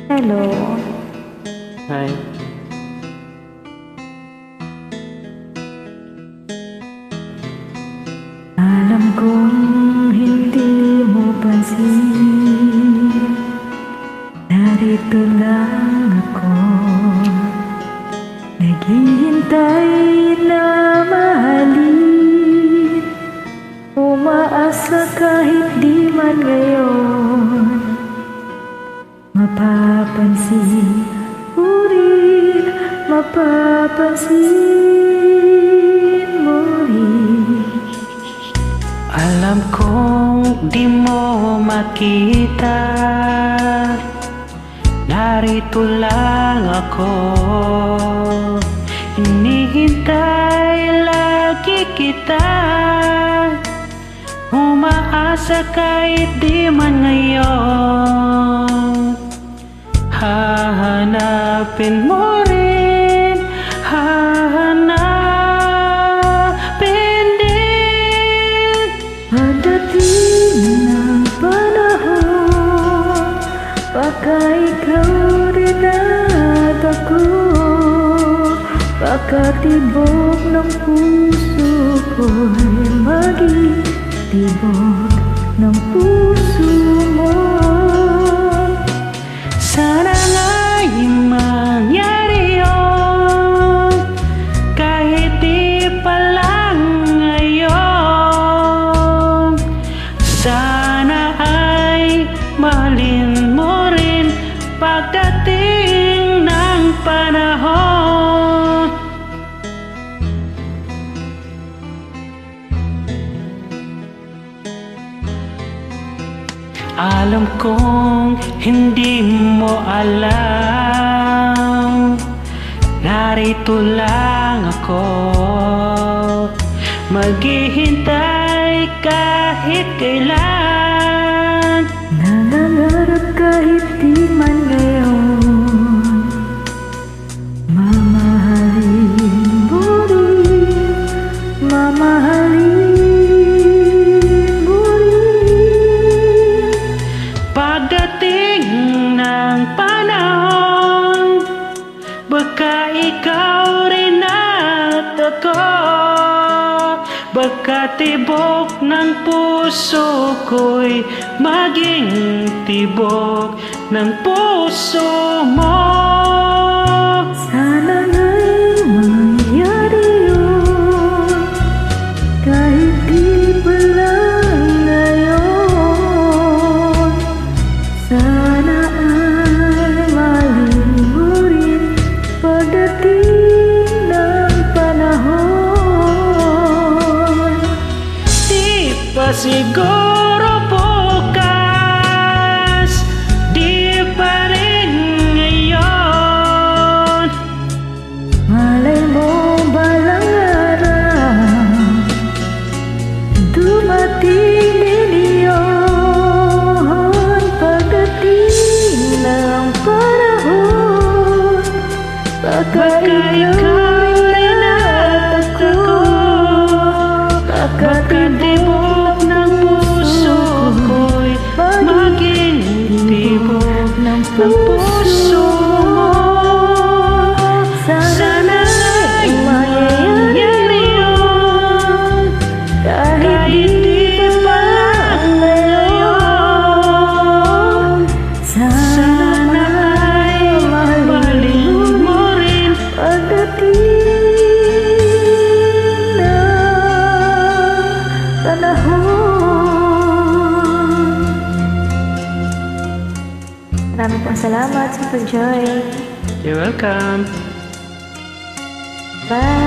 Hello. Hi. Alam kong hindi mo pansin, narito lang ako, naghihintay na mahalin, umaasa kahit di man ngayon mapapansin mo rin, mapapansin mo rin. Alam kong di mo makita, narito lang ako, hinihintay lagi kita, umaasa kahit di man ngayon. Hahanapin mo rin, hahanapin din. Pagdating ng panahon, baka ikaw rin at ako, baka tibok ng puso ko'y maging tibok ng puso mo. Sana nga'y mangyari yun, kahit di pa lang ngayon. Sana ay mahalin mo rin pagdating ng panahon. Alam kong hindi mo alam, narito lang ako, maghihintay kahit kailan. Nangangarap kahit di man ngayon, mamahalin mo rin, mamahalin mo rin. Pagdating ng panahon, baka ikaw rin at ako, baka tibok ng puso ko'y maging tibok ng puso mo. Sana nga'y mangyari yun, kahit di pa lang ngayon. Sana ay mahalin mo rin pagdating ng panahon. Di pa siguro bukas, di pa rin ngayon. Malay mo balang araw, dumating din iyon. Pagdating ng panahon, baka ikaw rin at ako, Baka tibok ng puso ko'y maging tibok ng puso mo. Sana ay mangyari yun, kahit di pa lang ngayon. Sana ay mahalin mo rin pagdating ng panahon. Maraming pong salamat sa pag-join. You're welcome. Bye!